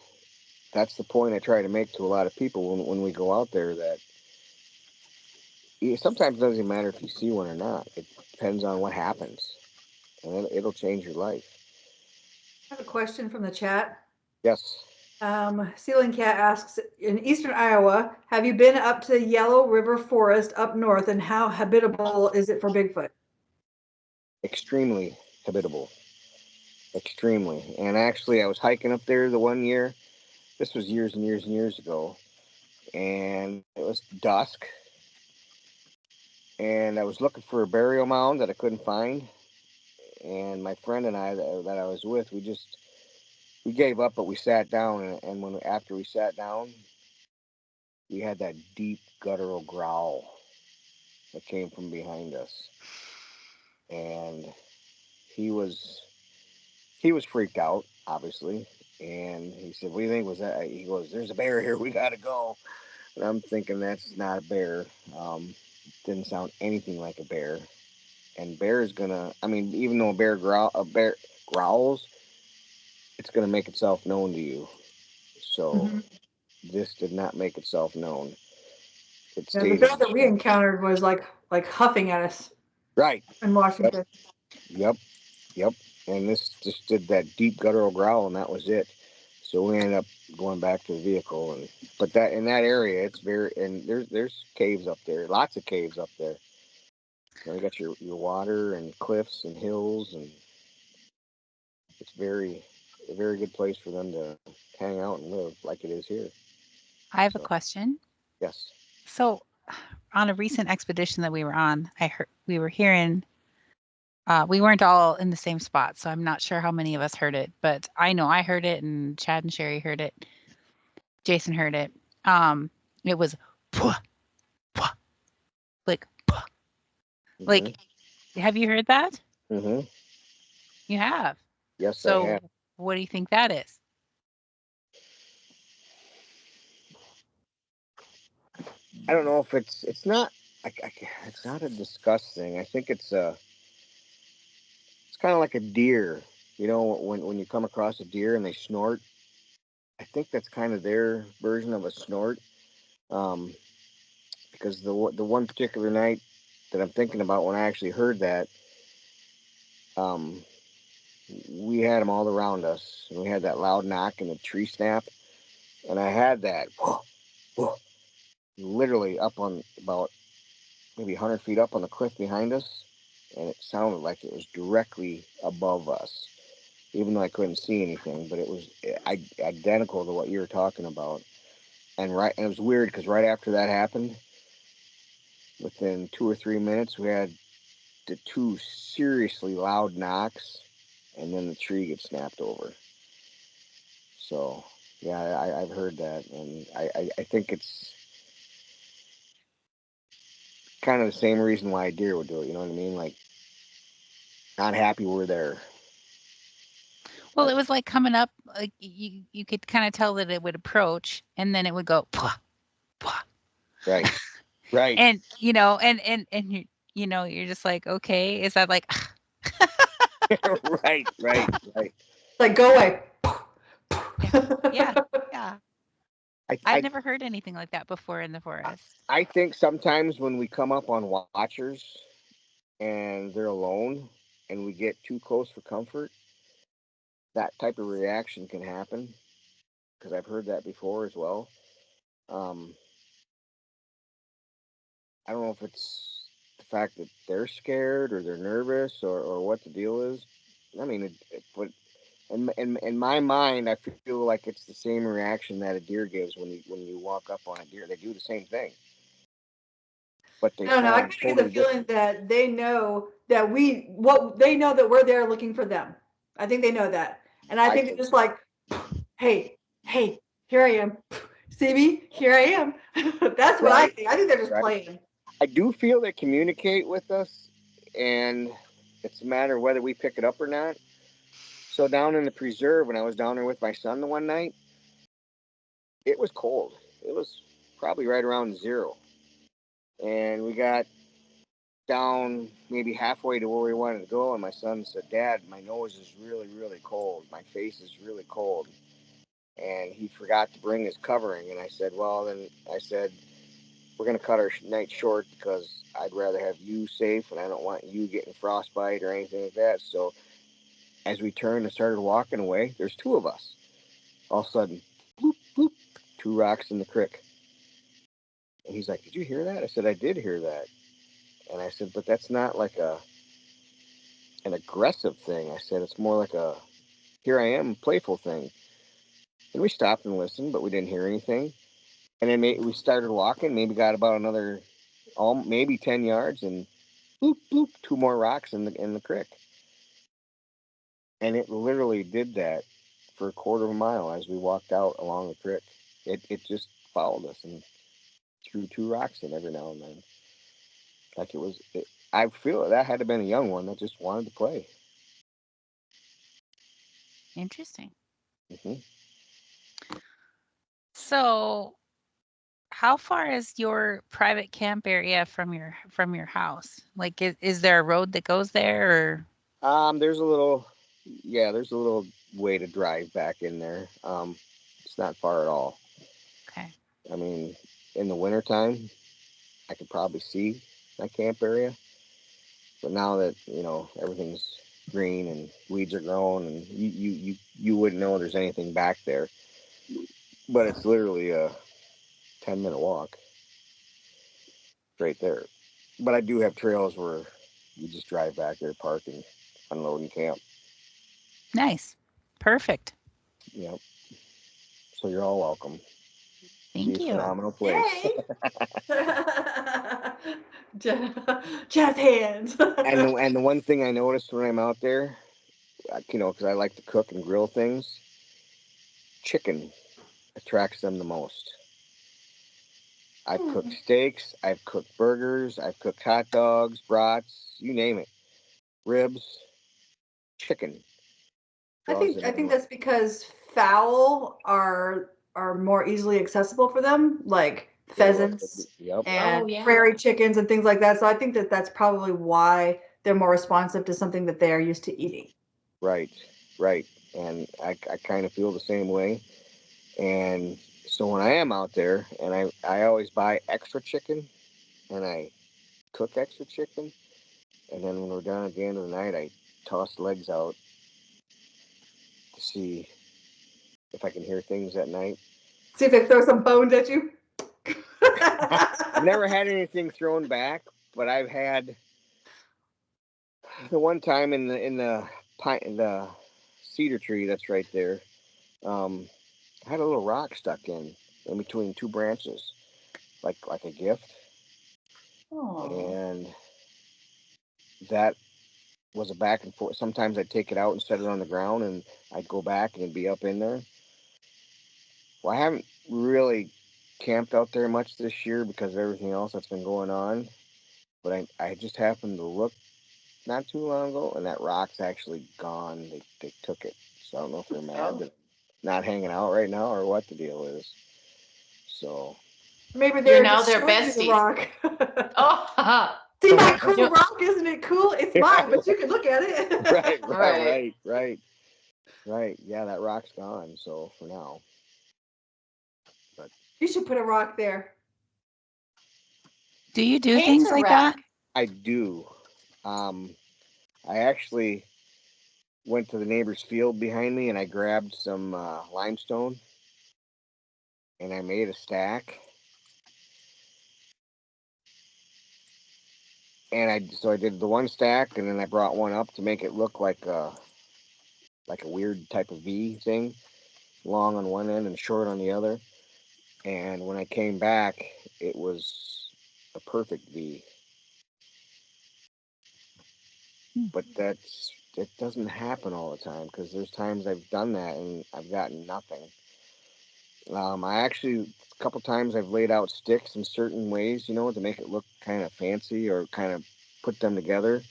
that's the point I try to make to a lot of people when we go out there, that sometimes it doesn't matter if you see one or not. It depends on what happens, and it'll change your life. I have a question from the chat. Yes. Ceiling Cat asks, in eastern Iowa, have you been up to the Yellow River Forest up north, and how habitable is it for Bigfoot? Extremely habitable. Extremely. And actually, I was hiking up there the one year. This was years and years and years ago. And it was dusk. And I was looking for a burial mound that I couldn't find. And my friend and I that I was with, we gave up, but we sat down. And after we sat down, we had that deep guttural growl that came from behind us. And he was freaked out, obviously. And he said, "What do you think was that?" He goes, "There's a bear here. We got to go." And I'm thinking that's not a bear. Didn't sound anything like a bear. And bear is gonna. I mean, even though a bear growls, it's gonna make itself known to you. So this did not make itself known. It Yeah, the stayed bear in the that we shadow. encountered was like huffing at us Right. in Washington. Yep. And this just did that deep guttural growl, and that was it. So we ended up going back to the vehicle, but that in that area, it's very, and there's caves up there, lots of caves up there. You got your water and cliffs and hills, and it's a very good place for them to hang out and live like it is here. I have a So question. yes. So, on a recent expedition that we were on, I heard we were hearing. We weren't all in the same spot, so I'm not sure how many of us heard it, but I know I heard it, and Chad and Sherry heard it. Jason heard it. It was "Pwah, pwah," like "Pwah." Like, have you heard that? Mm-hmm. You have. Yes, I So, have. what do you think that is? I don't know if it's not. It's not a disgust thing. I think it's kind of like a deer. You know, when you come across a deer and they snort, I think that's kind of their version of a snort. Um, because the one particular night that I'm thinking about when I actually heard that, um, we had them all around us, and we had that loud knock and the tree snap, and I had that whoa, whoa, literally up on about maybe 100 feet up on the cliff behind us, and it sounded like it was directly above us, even though I couldn't see anything, but it was identical to what you were talking about. And it was weird because right after that happened, within 2 or 3 minutes, we had the 2 seriously loud knocks, and then the tree gets snapped over. So yeah, I've heard that, and I think it's kind of the same reason why a deer would do it. You know what I mean? Like, not happy we're there. Well, it was like coming up, like you could kind of tell that it would approach, and then it would go "Pwah, pwah." Right. Right. And you're just like, okay, is that like Right. Like, go away. yeah. I've I never heard anything like that before in the forest. I think sometimes when we come up on watchers and they're alone and we get too close for comfort, that type of reaction can happen, because I've heard that before as well. Um, I don't know if it's the fact that they're scared or they're nervous, or what the deal is. I mean, but in my mind, I feel like it's the same reaction that a deer gives when you walk up on a deer. They do the same thing. but they I sound kind of get the totally feeling different. that they know that we're there looking for them. I think they know that, and I I think they're think just so. like, hey, hey, here I am. See me? Here I am. That's what I Right, think. I think they're just right. playing. I do feel they communicate with us, and it's a matter of whether we pick it up or not. So down in the preserve, when I was down there with my son the one night, it was cold. It was probably right around 0, and we got down maybe halfway to where we wanted to go, and my son said, "Dad, my nose is really, really cold. My face is really cold." And he forgot to bring his covering, and I said, "Well, then," I said, "we're going to cut our night short because I'd rather have you safe, and I don't want you getting frostbite or anything like that." So as we turned and started walking away, there's 2 of us. All of a sudden, bloop, bloop, 2 rocks in the creek. And he's like, "Did you hear that?" I said, "I did hear that." And I said, "But that's not like an aggressive thing." I said, "It's more like a here I am playful thing." And we stopped and listened, but we didn't hear anything. And then we started walking, maybe got about another, maybe 10 yards, and bloop, bloop, 2 more rocks in the creek. And it literally did that for a quarter of a mile as we walked out along the creek. It just followed us and threw 2 rocks in every now and then. Like I feel that had to have been a young one that just wanted to play. Interesting. Hmm. So, how far is your private camp area from your house? Like, is there a road that goes there, or? There's a little, yeah, there's a little way to drive back in there. It's not far at all. Okay. I mean, in the wintertime, I could probably see my camp area. But now that, everything's green and weeds are growing, and you wouldn't know there's anything back there. But it's literally a 10-minute walk right there. But I do have trails where you just drive back there, park, and unload and camp. Nice. Perfect. Yep. So you're all welcome. Be Thank a you. phenomenal place. Yay! Jazz hands. And the one thing I noticed when I'm out there, because I like to cook and grill things, chicken attracts them the most. I've cooked steaks, I've cooked burgers, I've cooked hot dogs, brats, you name it, ribs, chicken draws them I in think like that's because fowl are more easily accessible for them, like very well could be. pheasants Yep, Oh, and yeah. prairie chickens and things like that. So I think that that's probably why they're more responsive to something that they are used to eating. right, right. And I kind of feel the same way. And so when I am out there, and I always buy extra chicken, and I cook extra chicken, and then when we're done at the end of the night, I toss legs out to see if I can hear things at night. See if they throw some bones at you. I've never had anything thrown back, but I've had the one time in the pine, the cedar tree that's right there. I had a little rock stuck in between 2 branches, like a gift, Oh. and that was a back and forth. Sometimes I'd take it out and set it on the ground, and I'd go back and it'd be up in there. Well, I haven't really camped out there much this year because of everything else that's been going on. But I just happened to look not too long ago, and that rock's actually gone. They took it. So I don't know if they're mad Oh. that I'm not hanging out right now or what the deal is. So. Maybe You're they're now just their showing you the besties. rock. Oh, See my cool you rock? Isn't it cool? It's mine, but you can look at Right, it. right. right. Yeah, that rock's gone. So for now, but You should put a rock there. Do you do Paint things a like rock. that? I do. Um, I actually went to the neighbor's field behind me and I grabbed some limestone and I made a stack. And I did the one stack and then I brought one up to make it look like a weird type of V thing, long on one end and short on the other. And when I came back, it was a perfect V. But that doesn't happen all the time, because there's times I've done that and I've gotten nothing. I actually, a couple times I've laid out sticks in certain ways, to make it look kind of fancy or kind of put them together.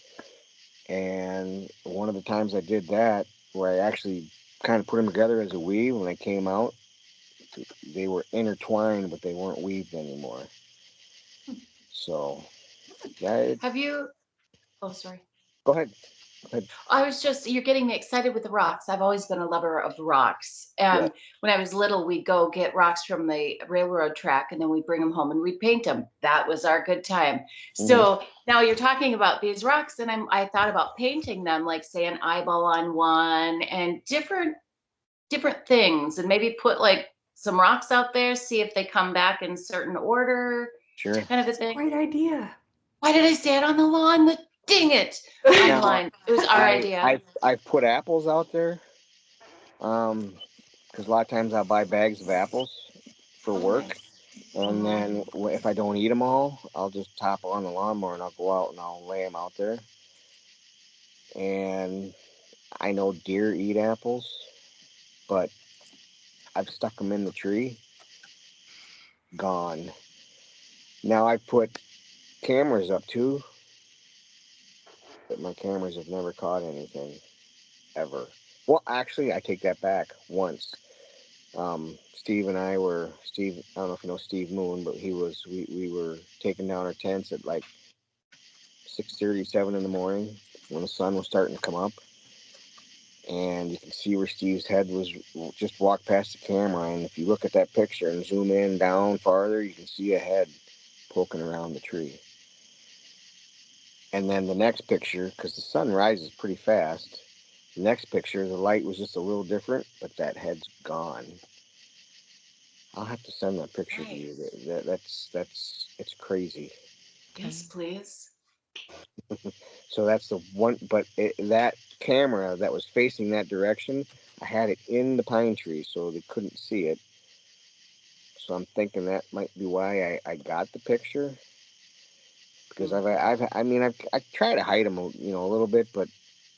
And one of the times I did that, where I actually kind of put them together as a weave, when they came out, they were intertwined, but they weren't weaved anymore. So, yeah. Have you? Oh, sorry. Go ahead. You're getting me excited with the rocks. I've always been a lover of rocks. And when I was little, we'd go get rocks from the railroad track and then we'd bring them home and we'd paint them. That was our good time. So now you're talking about these rocks, and I thought about painting them, like say an eyeball on one and different things, and maybe put like some rocks out there, see if they come back in certain order. Sure. Kind of a thing. Great idea. Why did I say it on the lawn? Dang it. Online. It was our idea. I've put apples out there. Because a lot of times I'll buy bags of apples for work. Nice. And then if I don't eat them all, I'll just top on the lawnmower and I'll go out and I'll lay them out there. And I know deer eat apples, but I've stuck them in the tree. Gone. Now I put cameras up too, but my cameras have never caught anything, ever. Well, actually, I take that back. Once, Steve, I don't know if you know Steve Moon, but we were taking down our tents at like 6:30, 7 in the morning when the sun was starting to come up, and you can see where Steve's head was. Just walk past the camera, and if you look at that picture and zoom in down farther, you can see a head poking around the tree. And then the next picture, because the sun rises pretty fast, the next picture, the light was just a little different, but that head's gone. I'll have to send that picture to you. It's crazy. Yes, please. So that's the one, but that camera that was facing that direction, I had it in the pine tree, so they couldn't see it. So I'm thinking that might be why I got the picture. Because I try to hide them, a little bit, but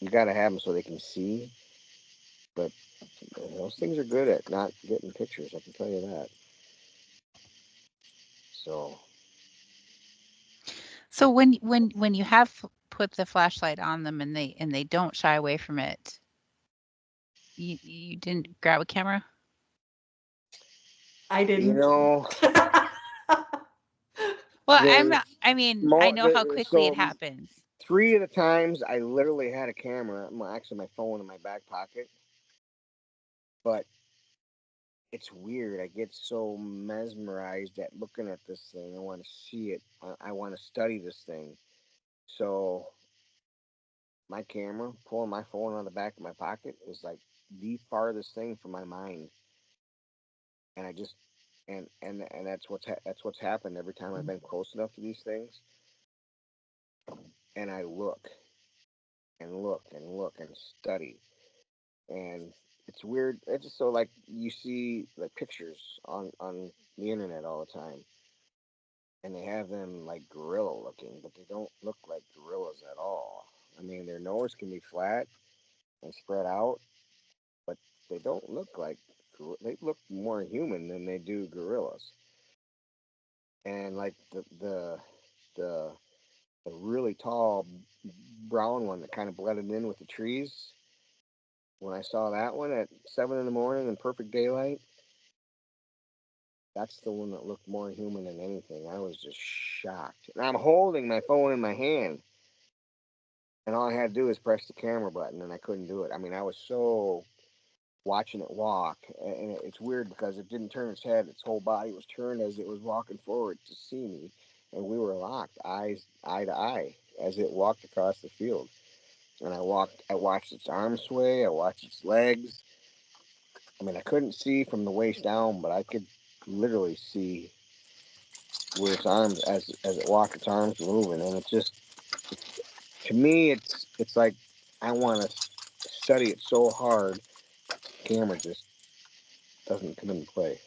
you got to have them so they can see. But those things are good at not getting pictures, I can tell you that. So when you have put the flashlight on them and they don't shy away from it, you didn't grab a camera? I didn't. Well, I know how quickly it happens. 3 of the times I literally had a camera, actually my phone in my back pocket. But it's weird. I get so mesmerized at looking at this thing. I want to see it. I want to study this thing. So my camera, pulling my phone out of the back of my pocket, is like the farthest thing from my mind. And I just and that's what's happened every time I've been close enough to these things. And I look and look and look and study. And it's weird. It's just so, like, you see the pictures on the internet all the time, and they have them like gorilla looking, but they don't look like gorillas at all. I mean, their nose can be flat and spread out, but they don't look like they look more human than they do gorillas. And like the really tall brown one that kind of blended in with the trees. When I saw that one at 7 in the morning in perfect daylight, that's the one that looked more human than anything. I was just shocked. And I'm holding my phone in my hand. And all I had to do was press the camera button, and I couldn't do it. I mean, I was so watching it walk. And it's weird because it didn't turn its head. Its whole body was turned as it was walking forward to see me. And we were locked, eye to eye, as it walked across the field. And I watched its arms sway. I watched its legs. I mean, I couldn't see from the waist down, but I could literally see where its arms, as it walked, its arms moving. And it's just, to me, it's like I want to study it so hard, the camera just doesn't come into play.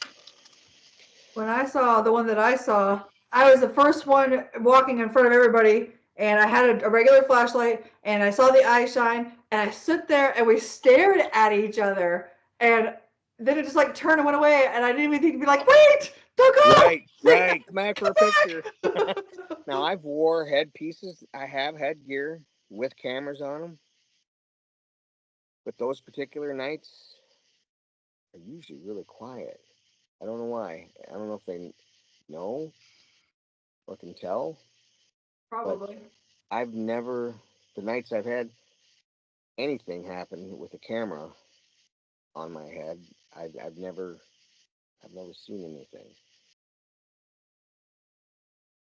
When I saw the one that I saw, I was the first one walking in front of everybody, and I had a regular flashlight, and I saw the eye shine, and I stood there, and we stared at each other, and then it just like turned and went away, and I didn't even think to be like, wait, don't go. Right. Come back for a picture. Now, I've wore headpieces. I have headgear with cameras on them. But those particular nights are usually really quiet. I don't know why. I don't know if they know or can tell. Probably. I've never, the nights I've had anything happen with a camera on my head, I've never seen anything.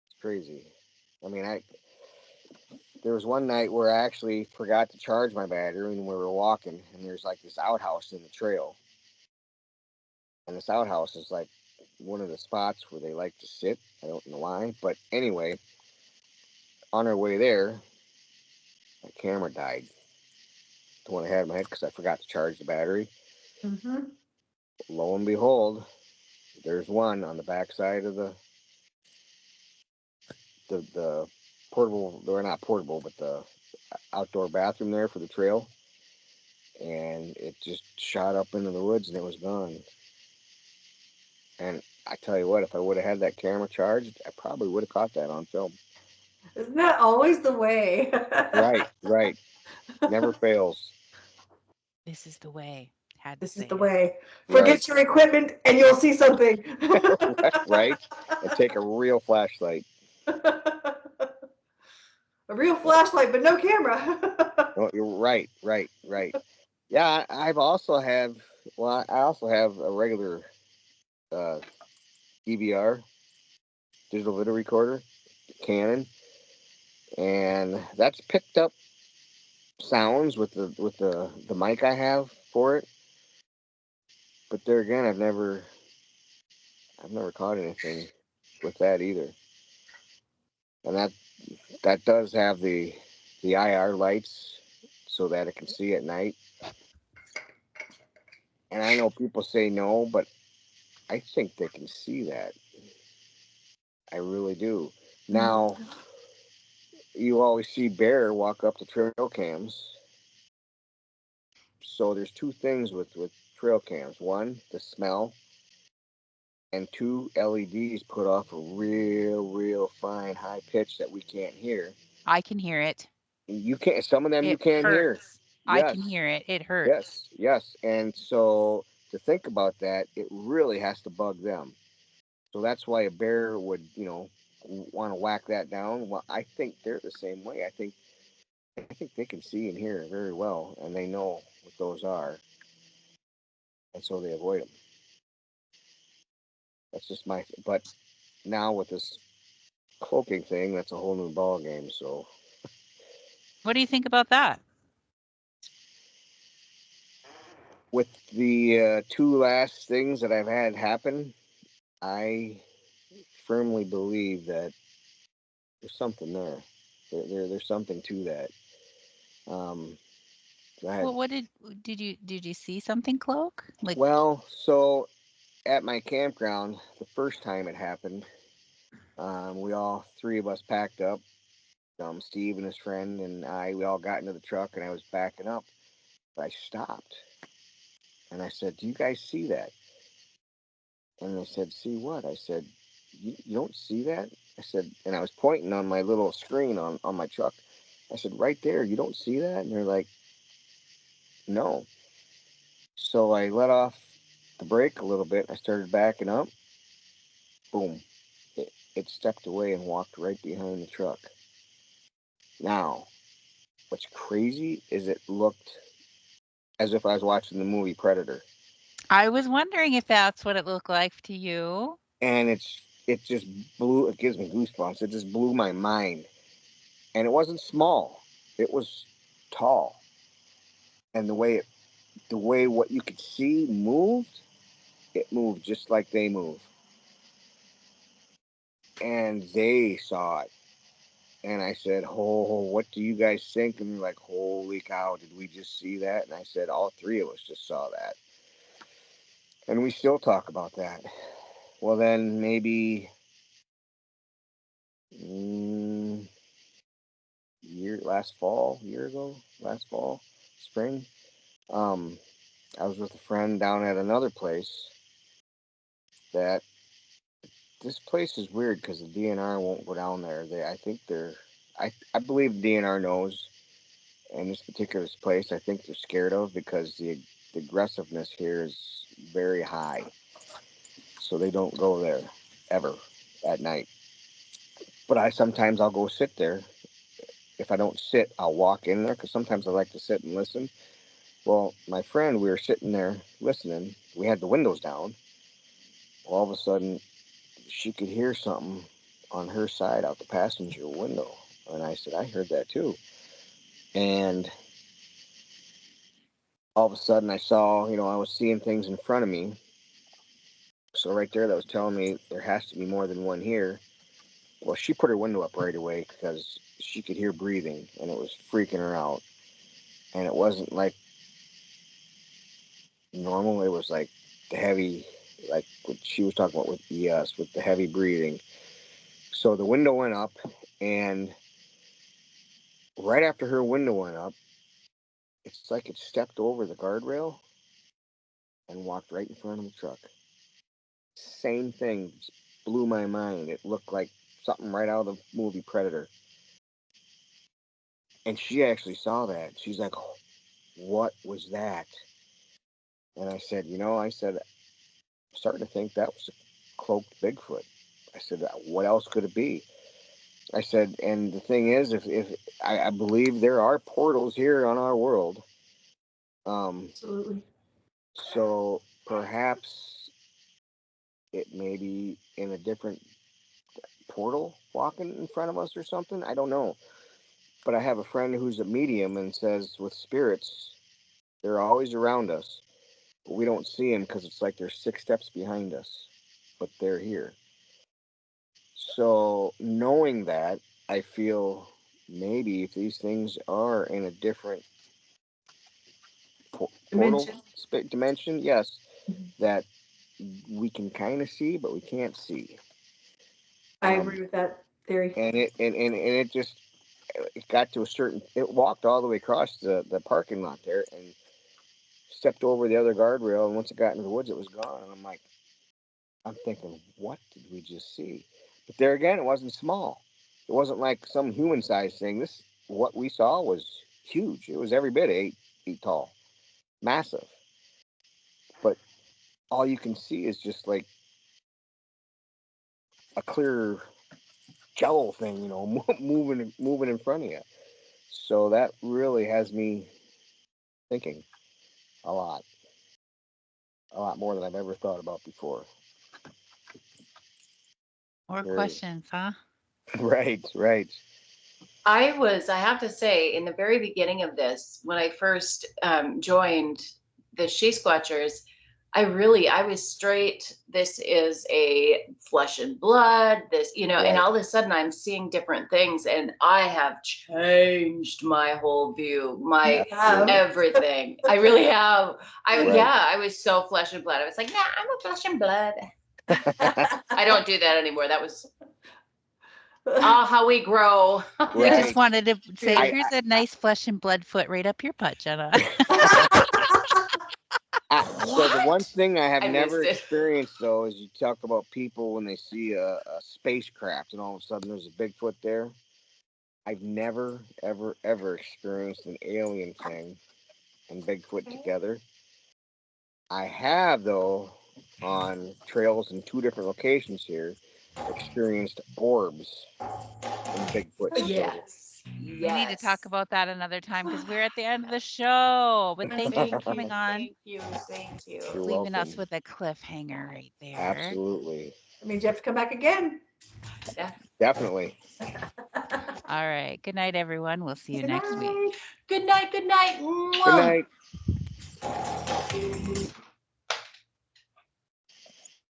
It's crazy. I mean, there was one night where I actually forgot to charge my battery when we were walking, and there's like this outhouse in the trail, and this outhouse is like one of the spots where they like to sit. I don't know why, but anyway, on our way there, my camera died. The one I had in my head because I forgot to charge the battery. Mm-hmm. Lo and behold, there's one on the backside of the portable, they're not portable, but the outdoor bathroom there for the trail, and it just shot up into the woods and it was gone. And I tell you what, if I would have had that camera charged, I probably would have caught that on film. Isn't that always the way? Right. Never fails. This is the way. Had to This is say the it. way. Right. Forget your equipment and you'll see something. Right? And take a real flashlight. A real flashlight, but no camera. Oh, you're right. Yeah, I've also have, well, I also have a regular DVR, digital video recorder, Canon, and that's picked up sounds with the mic I have for it. But there again, I've never caught anything with that either. And that does have the IR lights so that it can see at night. And I know people say no, but I think they can see that. I really do. Now, you always see bear walk up to trail cams. So there's two things with trail cams. One, the smell, and two, LEDs put off a real fine high pitch that we can't hear. I can hear it. You can't. Some of them you It can't hear. hurts. I can hear it. It hurts. Yes. And so to think about that, it really has to bug them. So that's why a bear would, want to whack that down. Well, I think they're the same way. I think they can see and hear very well, and they know what those are, and so they avoid them. That's just my. But now with this cloaking thing, that's a whole new ball game. So, What do you think about that? with the two last things that I've had happen, I firmly believe that there's something there. There's something to that. Well, what did you see something, Cloak? Like, Well, so at my campground, the first time it happened, we all three of us packed up. Steve and his friend and we all got into the truck, and I was backing up. But I stopped, and I said, "Do you guys see that?" And they said, "See what?" I said, "You don't see that?" I said, and I was pointing on my little screen on my truck. I said, "Right there, you don't see that?" And they're like, "No." So I let off the brake a little bit. I started backing up. Boom. It stepped away and walked right behind the truck. Now, what's crazy is it looked as if I was watching the movie Predator. I was wondering if that's what it looked like to you. And it just blew, it gives me goosebumps. It just blew my mind. And it wasn't small. It was tall. And the way what you could see moved, it moved just like they move. And they saw it. And I said, "Oh, what do you guys think?" And they're like, "Holy cow, did we just see that?" And I said, "All three of us just saw that." And we still talk about that. Well, then maybe last fall, spring. I was with a friend down at another place. That this place is weird because the DNR won't go down there. I think I believe the DNR knows. And this particular place, I think they're scared of because the aggressiveness here is very high. So they don't go there ever at night. But I'll go sit there. If I don't sit, I'll walk in there because sometimes I like to sit and listen. Well, my friend, we were sitting there listening. We had the windows down. All of a sudden, she could hear something on her side out the passenger window. And I said, I heard that too. And all of a sudden I saw, I was seeing things in front of me. So right there, that was telling me there has to be more than one here. Well, she put her window up right away because she could hear breathing and it was freaking her out. And it wasn't like normal. It was like the heavy, like what she was talking about with ES, with the heavy breathing. So the window went up, and right after her window went up, it's like it stepped over the guardrail and walked right in front of the truck. Same thing, just blew my mind. It looked like something right out of the movie Predator. And she actually saw that. She's like, oh, what was that? And I said, I'm starting to think that was a cloaked Bigfoot. I said, what else could it be? I said, and the thing is, if I believe there are portals here on our world. Absolutely. So perhaps it may be in a different portal walking in front of us or something. I don't know. But I have a friend who's a medium and says with spirits, they're always around us, but we don't see them because it's like they're 6 steps behind us, but they're here. So knowing that, I feel maybe if these things are in a different portal dimension, yes, that we can kind of see, but we can't see. I agree with that theory. And it just it got to a certain. It walked all the way across the parking lot there and stepped over the other guardrail. And once it got into the woods, it was gone. And I'm thinking, what did we just see? But there again, it wasn't small. It wasn't like some human-sized thing. What we saw was huge. It was every bit 8 feet tall, massive. But all you can see is just like a clear jello thing, moving in front of you. So that really has me thinking a lot more than I've ever thought about before. More questions, huh? Right. I have to say, in the very beginning of this, when I first joined the She Squatchers, I was straight, this is a flesh and blood, and all of a sudden I'm seeing different things, and I have changed my whole view, everything. I really have. I was so flesh and blood. I was like, nah, I'm a flesh and blood. I don't do that anymore. That was how we grow. I just wanted to say, here's a nice flesh and blood foot right up your butt, Jenna. So the one thing I have never experienced, though, is you talk about people when they see a spacecraft and all of a sudden there's a Bigfoot there. I've never, ever, ever experienced an alien thing and Bigfoot together. I have, though, on trails in 2 different locations here, experienced orbs and Bigfoot together. Yes. We need to talk about that another time because we're at the end of the show. But thank you for coming on. Thank you. You're leaving welcome. us with a cliffhanger right there. Absolutely. That means you have to come back again. Yeah. Definitely. All right. Good night, everyone. We'll see you next week. Good night. Good night. Good night.